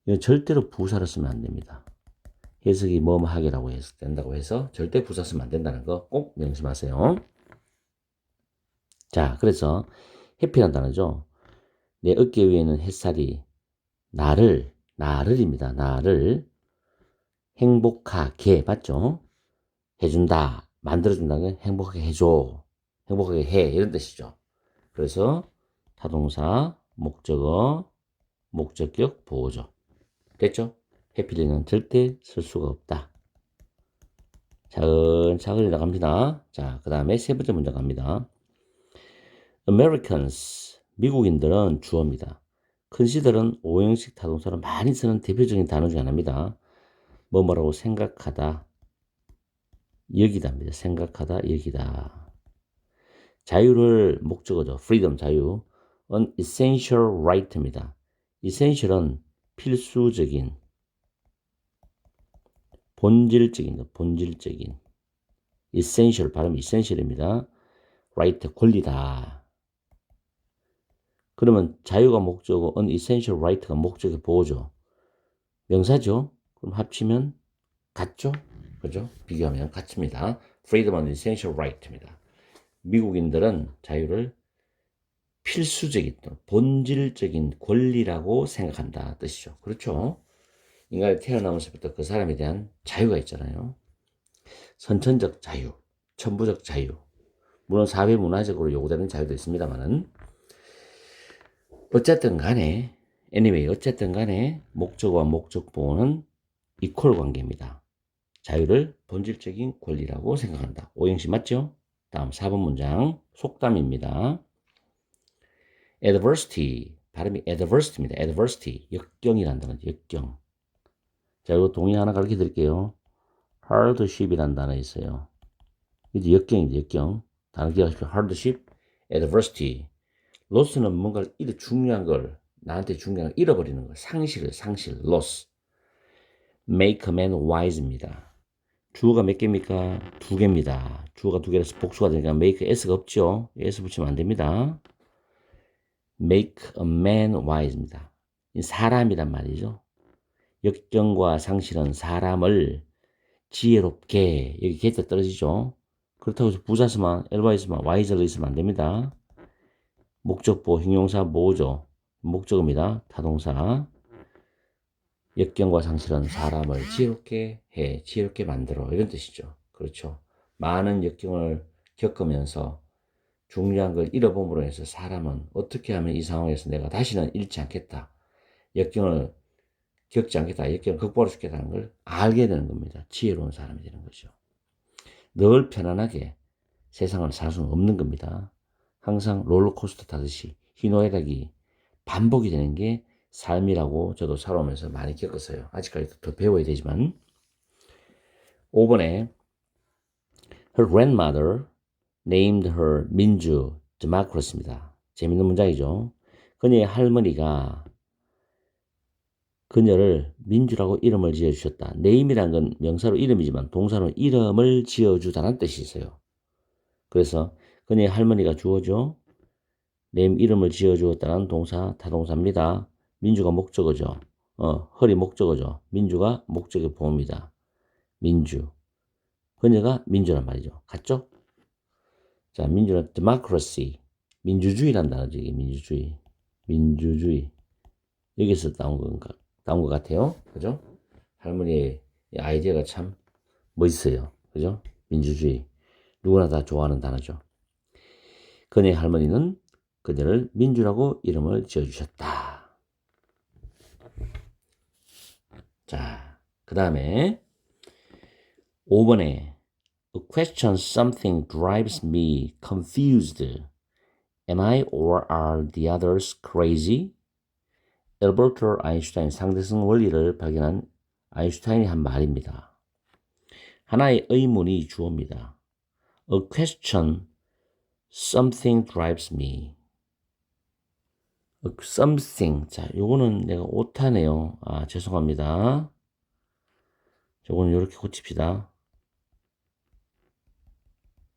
이건 절대로 부사로 쓰면 안 됩니다. 해석이 뭐뭐하게라고 해석된다고 해서 절대 부사 쓰면 안 된다는 거 꼭 명심하세요. 자, 그래서 해피란 단어죠. 내 어깨 위에는 햇살이 나를입니다. 나를 행복하게, 맞죠? 해준다, 만들어준다는 건 행복하게 해줘, 행복하게 해, 이런 뜻이죠. 그래서 타동사, 목적어, 목적격, 보호죠. 됐죠? 해피리는 절대 쓸 수가 없다. 차근차근히 나갑니다. 자, 그 다음에 세 번째 문장 갑니다. Americans, 미국인들은 주어입니다. consider은 5형식 타동사로 많이 쓰는 대표적인 단어 중 하나입니다. 뭐뭐라고 생각하다, 여기다입니다. 생각하다, 여기다. 자유를 목적어죠. freedom, 자유. an essential right입니다. essential은 필수적인, 본질적인. essential, 발음이 essential입니다. right, 권리다. 그러면 자유가 목적어, an essential right가 목적의 보호죠. 명사죠. 그럼 합치면 같죠? 그죠? 비교하면 같습니다. freedom and essential right입니다. 미국인들은 자유를 필수적인, 본질적인 권리라고 생각한다 뜻이죠. 그렇죠? 인간이 태어나면서부터 그 사람에 대한 자유가 있잖아요. 선천적 자유, 천부적 자유, 물론 사회문화적으로 요구되는 자유도 있습니다만은 어쨌든 간에 어쨌든 간에 목적어와 목적보호는 이퀄 관계입니다. 자유를 본질적인 권리라고 생각한다. 오형식 맞죠? 다음 4번 문장 속담입니다. adversity, 발음이 adversity입니다. adversity, 역경이라는 단어죠. 역경. 자, 이거 동의 하나 가르쳐 드릴게요. hardship이라는 단어 있어요. 이제 역경이죠, 역경. 단어 기억하십시오. hardship, adversity. loss는 뭔가를 중요한 걸, 나한테 중요한 걸 잃어버리는 거. 상실, loss. make a man wise입니다. 주어가 몇 개입니까? 두 개입니다. 주어가 두 개라서 복수가 되니까 make s가 없죠. s 붙이면 안 됩니다. make a man wise입니다. 사람이란 말이죠. 역경과 상실은 사람을 지혜롭게, 여기 개자 떨어지죠. 그렇다고 해서 부사 쓰면 ly 쓰면 wise를 있으면 안 됩니다. 목적보 형용사 뭐죠? 목적어입니다. 타동사. 역경과 상실은 사람을 지혜롭게 해, 지혜롭게 만들어, 이런 뜻이죠. 그렇죠. 많은 역경을 겪으면서 중요한 걸 잃어봄으로 해서 사람은 어떻게 하면 이 상황에서 내가 다시는 잃지 않겠다, 역경을 겪지 않겠다, 역경을 극복할 수 있겠다는 걸 알게 되는 겁니다. 지혜로운 사람이 되는 거죠. 늘 편안하게 세상을 살 수는 없는 겁니다. 항상 롤러코스터 타듯이 희노애락이 반복이 되는 게 삶이라고 저도 살아오면서 많이 겪었어요. 아직까지도 더 배워야 되지만. 5번에 Her grandmother named her 민주 democracy입니다. 재밌는 문장이죠. 그녀의 할머니가 그녀를 민주라고 이름을 지어주셨다. name이란 건 명사로 이름이지만 동사로 이름을 지어주다는 뜻이 있어요. 그래서 그녀의 할머니가 주어죠. name 이름을 지어주었다는 동사 타동사입니다. 민주가 목적어죠. 헐이 목적어죠. 민주가 목적의 보호입니다. 민주. 그녀가 민주란 말이죠. 같죠? 자, 민주는 democracy. 민주주의란 단어죠. 이게 민주주의. 민주주의. 여기서 나온 것 같아요. 그죠? 할머니의 아이디어가 참 멋있어요. 그죠? 민주주의. 누구나 다 좋아하는 단어죠. 그녀의 할머니는 그녀를 민주라고 이름을 지어주셨다. 자, 그 다음에 5번에 A question something drives me confused. Am I or are the others crazy? 엘버트 아인슈타인 상대성 원리를 발견한 아인슈타인이 한 말입니다. 하나의 의문이 주어입니다. A question something drives me. something. 자, 요거는 내가 오타네요. 죄송합니다. 요거는 요렇게 고칩시다.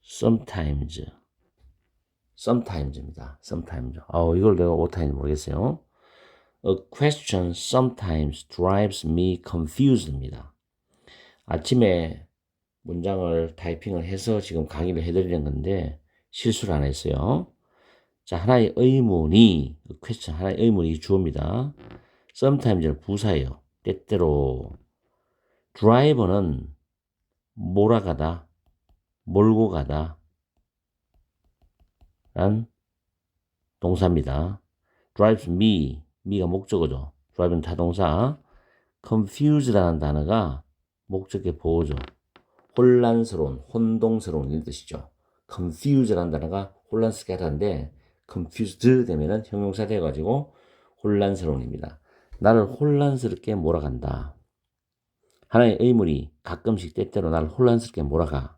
sometimes입니다. sometimes. 이걸 내가 오타인지 모르겠어요. A question sometimes drives me confused입니다. 아침에 문장을 타이핑을 해서 지금 강의를 해드리는 건데 실수를 안 했어요. 자, 하나의 의문이, question, 하나의 의문이 주어입니다. sometimes는 부사예요. 때때로. drive는 몰아가다, 몰고 가다 란 동사입니다. drives me가 목적어죠. drive는 타동사. confused라는 단어가 목적의 보호죠. 혼란스러운, 혼동스러운 이런 뜻이죠. confused라는 단어가 혼란스럽게 하다는데 confused 되면은 형용사 돼가지고 혼란스러운입니다. 나를 혼란스럽게 몰아간다. 하나의 의문이 가끔씩 때때로 나를 혼란스럽게 몰아가.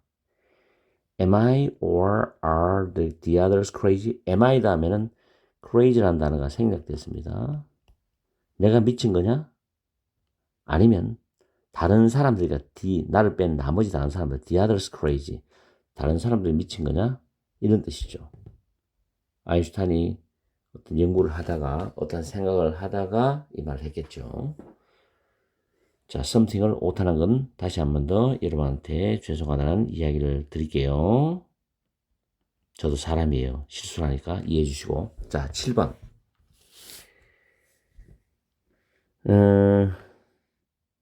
Am I or are the others crazy? Am I 다음에는 crazy라는 단어가 생략됐습니다. 내가 미친 거냐? 아니면 다른 사람들이 나를 뺀 나머지 다른 사람들, the others crazy. 다른 사람들이 미친 거냐? 이런 뜻이죠. 아인슈타인이 어떤 연구를 하다가 어떤 생각을 하다가 이 말을 했겠죠. 자, something을 오타난 건 다시 한 번 더 여러분한테 죄송하다는 이야기를 드릴게요. 저도 사람이에요. 실수를 하니까 이해해 주시고. 자, 7번.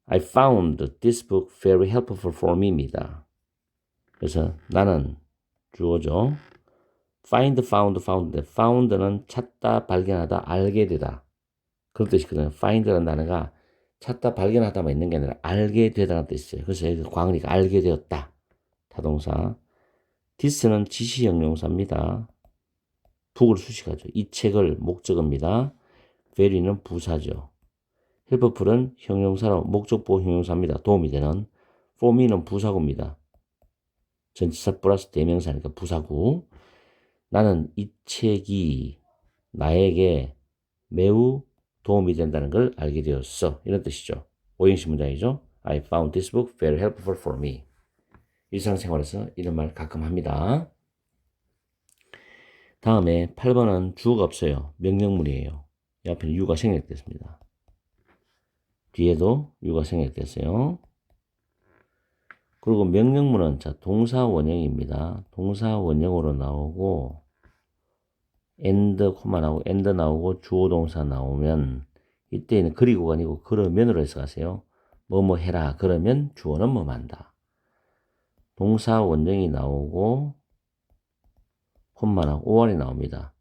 I found this book very helpful for me입니다. 그래서 나는 주어죠. find, found는 찾다, 발견하다, 알게 되다. 그런 뜻이거든요. find라는 단어가 찾다, 발견하다만 있는 게 아니라 알게 되다는 뜻이에요. 그래서 여기 광리가 알게 되었다. 타동사. this는 지시 형용사입니다. 북을 수식하죠. 이 책을 목적어입니다. very는 부사죠. helpful은 형용사로 목적보 형용사입니다. 도움이 되는. for me는 부사구입니다. 전치사 플러스 대명사니까 부사구. 나는 이 책이 나에게 매우 도움이 된다는 걸 알게 되었어. 이런 뜻이죠. 오형식 문장이죠. I found this book very helpful for me. 일상생활에서 이런 말 가끔 합니다. 다음에 8번은 주어가 없어요. 명령문이에요. 이 앞에는 you가 생략됐습니다. 뒤에도 you가 생략됐어요. 그리고 명령문은 자 동사 원형입니다. 동사 원형으로 나오고 and, 코마 나오고 and 나오고 주어 동사 나오면 이때는 그리고가 아니고 그러면으로 해서 가세요. 뭐뭐 해라 그러면 주어는 뭐 한다. 동사 원형이 나오고 콤마 나오고 or이 나옵니다.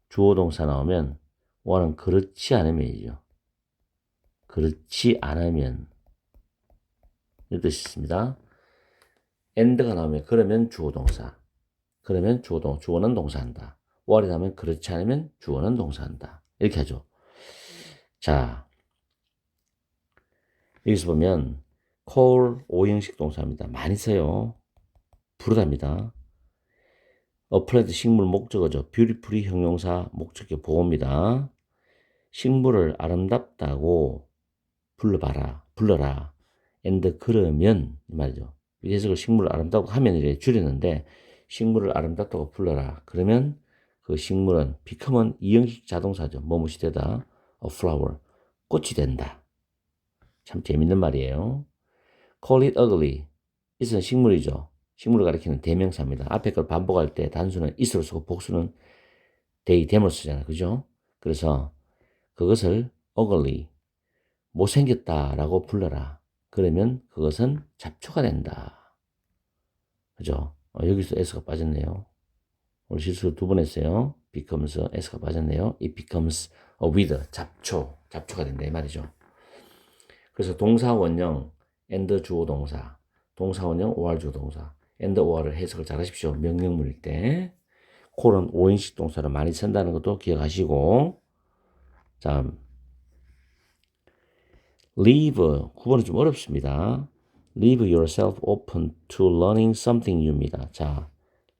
주어 동사 나오면 or은 그렇지 않으면이죠. 그렇지 않으면 이 뜻이 있습니다. and가 나오면 그러면 주어 동사. 그러면 주어는 동사한다. or이 나오면 그렇지 않으면 주어는 동사한다. 이렇게 하죠. 자, 여기서 보면 call 오형식 동사입니다. 많이 써요. 부르답니다. apply도 식물 목적어죠. beautifully 형용사 목적격 보호입니다. 식물을 아름답다고 불러라. and 그러면 이 말이죠. 이 해석을 식물을 아름답다고 하면 이렇게 줄이는데 식물을 아름답다고 불러라. 그러면 그 식물은 become은 이형식 자동사죠. 뭐뭐이 되다. a flower. 꽃이 된다. 참 재밌는 말이에요. call it ugly. it은 식물이죠. 식물을 가리키는 대명사입니다. 앞에 걸 반복할 때 단수는 it으로 쓰고 복수는 they, them으로 쓰잖아요. 그죠? 그래서 그것을 ugly, 못생겼다라고 불러라. 그러면 그것은 잡초가 된다. 그죠? 여기서 s가 빠졌네요. 오늘 실수 2번 했어요. becomes, s가 빠졌네요. it becomes a weed, 잡초가 된다. 이 말이죠. 그래서 동사 원형, and 주어 동사, 동사 원형, or 주어 동사, and or를 해석을 잘 하십시오. 명령문일 때. 콜은 오형식 동사를 많이 쓴다는 것도 기억하시고. 자, leave, 9번은 좀 어렵습니다. leave yourself open to learning something new입니다. 자,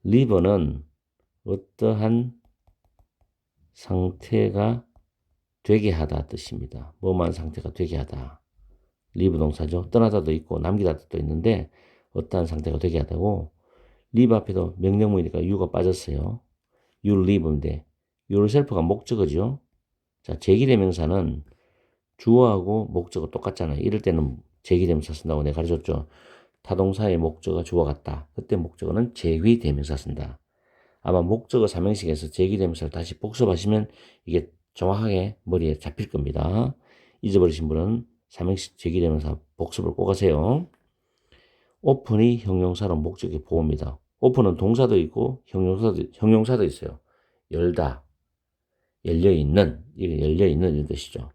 leave는 어떠한 상태가 되게 하다 뜻입니다. 뭐만 상태가 되게 하다. leave 동사죠. 떠나다도 있고 남기다도 있는데 어떠한 상태가 되게 하다고. leave 앞에도 명령문이니까 you가 빠졌어요. you leave인데 yourself가 목적어죠. 자, 제기대명사는 주어하고 목적어 똑같잖아요. 이럴 때는 제기대명사 쓴다고 내가 가르쳤죠. 타동사의 목적어 주어 같다. 그때 목적어는 제기대명사 쓴다. 아마 목적어 삼형식에서 제기대명사를 다시 복습하시면 이게 정확하게 머리에 잡힐 겁니다. 잊어버리신 분은 삼형식 제기대명사 복습을 꼭 하세요. 오픈이 형용사로 목적의 보호입니다. 오픈은 동사도 있고 형용사도 있어요. 열다, 열려있는, 이게 열려있는 이런 뜻이죠.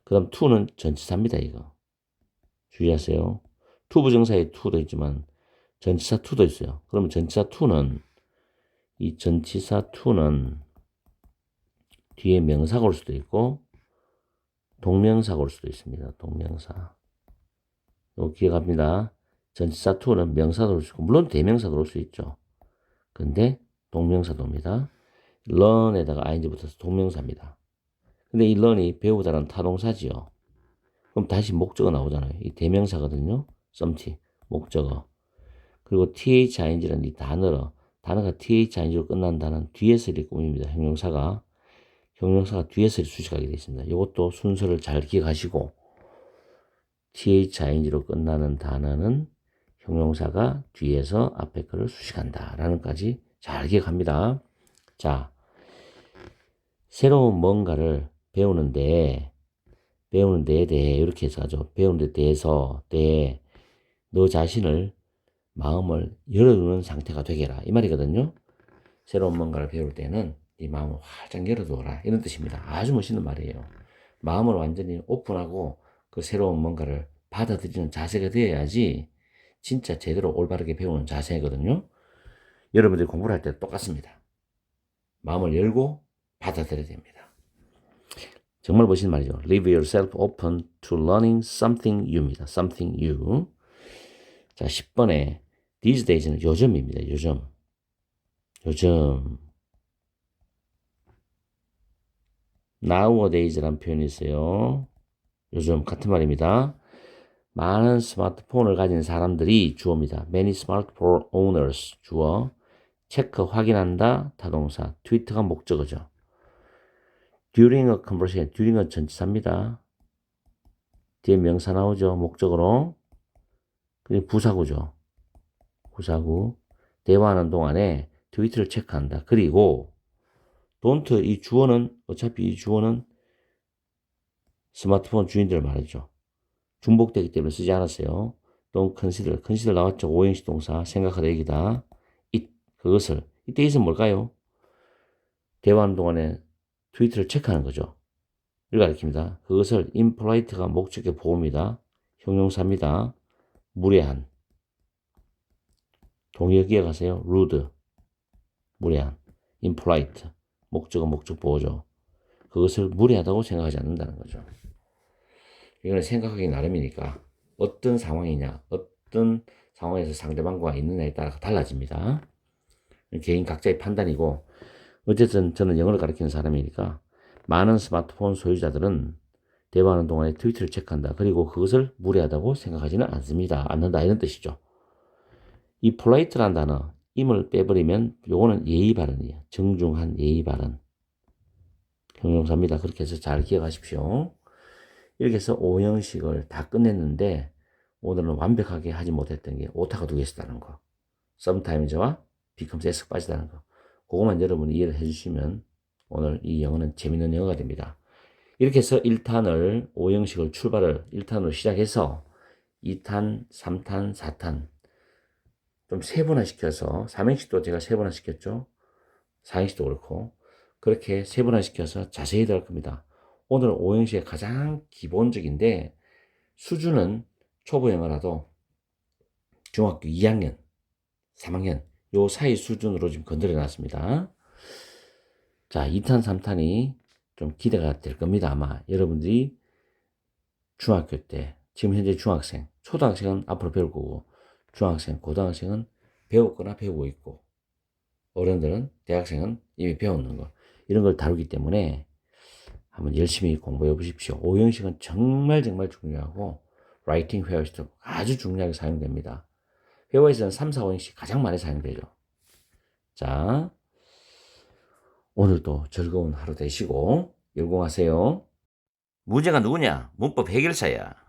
그 다음 to는 전치사입니다. 이거 주의하세요. to 부정사에 to도 있지만 전치사 to도 있어요. 그러면 전치사 to는 이 전치사 to는 뒤에 명사가 올 수도 있고 동명사가 올 수도 있습니다. 동명사. 이거 기억합니다. 전치사 to는 명사도 올 수 있고, 물론 대명사도 올 수 있죠. 근데 동명사도 옵니다. learn에다가 ing 붙어서 동명사입니다. 근데 이 learn이 배우다라는 타동사지요. 그럼 다시 목적어 나오잖아요. 이 대명사거든요. something, 목적어. 그리고 thing라는 이 단어가 thing로 끝난다는 뒤에서리 꾸밉니다. 형용사가 뒤에서리 수식하게 되어 있습니다. 이것도 순서를 잘 기억하시고, thing로 끝나는 단어는 형용사가 뒤에서 앞에 거를 수식한다 라는 까지 잘 기억합니다. 자, 새로운 뭔가를 배우는 데에 대해 이렇게 해서 하죠. 배우는 데 대해서 너 자신을 마음을 열어두는 상태가 되게라 이 말이거든요. 새로운 뭔가를 배울 때는 네 마음을 활짝 열어두어라 이런 뜻입니다. 아주 멋있는 말이에요. 마음을 완전히 오픈하고 그 새로운 뭔가를 받아들이는 자세가 되어야지 진짜 제대로 올바르게 배우는 자세거든요. 여러분들이 공부를 할 때 똑같습니다. 마음을 열고 받아들여야 됩니다. 정말 멋있는 말이죠. Leave yourself open to learning something new입니다. something new. 자, 10번에 these days는 요즘입니다. 요즘. nowadays라는 표현이 있어요. 요즘 같은 말입니다. 많은 스마트폰을 가진 사람들이 주어입니다. Many smartphone owners 주어. 체크 확인한다 타동사. 트위터가 목적어죠. During a conversation. During은 전치사입니다. 뒤에 명사 나오죠. 목적어로. 그리고 부사구죠. 부사구. 대화하는 동안에 트위터를 체크한다. 그리고 don't 이 주어는 어차피 이 주어는 스마트폰 주인들 말이죠. 중복되기 때문에 쓰지 않았어요. don't consider 나왔죠. 오형식 동사 생각하다 얘기다. it 그것을 이때 it은 뭘까요? 대화하는 동안에 트위터를 체크하는 거죠. 이걸 가리킵니다. 그것을 impolite가 목적의 보호입니다. 형용사입니다. 무례한. 동의어 기억하세요. rude. 무례한. impolite. 목적어 목적 보호죠. 그것을 무례하다고 생각하지 않는다는 거죠. 이거는 생각하기 나름이니까 어떤 상황이냐, 어떤 상황에서 상대방과 있느냐에 따라 달라집니다. 개인 각자의 판단이고 어쨌든 저는 영어를 가르치는 사람이니까 많은 스마트폰 소유자들은 대화하는 동안에 트위터를 체크한다. 그리고 그것을 무례하다고 생각하지는 않는다 이런 뜻이죠. 이 polite라는 단어 임을 빼버리면 요거는 예의 발언이에요. 정중한 예의 발언. 형용사입니다. 그렇게 해서 잘 기억하십시오. 이렇게 해서 5형식을 다 끝냈는데 오늘은 완벽하게 하지 못했던 게 오타가 두 개 있었다는 거. sometimes와 becomes s 빠지다는 거. 그것만 여러분이 이해를 해주시면 오늘 이 영어는 재밌는 영어가 됩니다. 이렇게 해서 1탄을 5형식을 1탄으로 시작해서 2탄, 3탄, 4탄 좀 세분화시켜서 3형식도 제가 세분화시켰죠. 4형식도 그렇고 그렇게 세분화시켜서 자세히 들어갈 겁니다. 오늘 5형식의 가장 기본적인데 수준은 초보 영어라도 중학교 2학년, 3학년 요 사이 수준으로 지금 건드려 놨습니다. 자, 2탄, 3탄이 좀 기대가 될 겁니다. 아마 여러분들이 중학교 때 지금 현재 중학생, 초등학생은 앞으로 배울 거고 중학생, 고등학생은 배웠거나 배우고 있고 어른들은 대학생은 이미 배웠는 거 이런 걸 다루기 때문에 한번 열심히 공부해 보십시오. 5형식은 정말 중요하고 라이팅 회화에서도 아주 중요하게 사용됩니다. 회화에서는 3, 4, 5형식 가장 많이 사용되죠. 자, 오늘도 즐거운 하루 되시고 열공하세요. 문제가 누구냐? 문법 해결사야.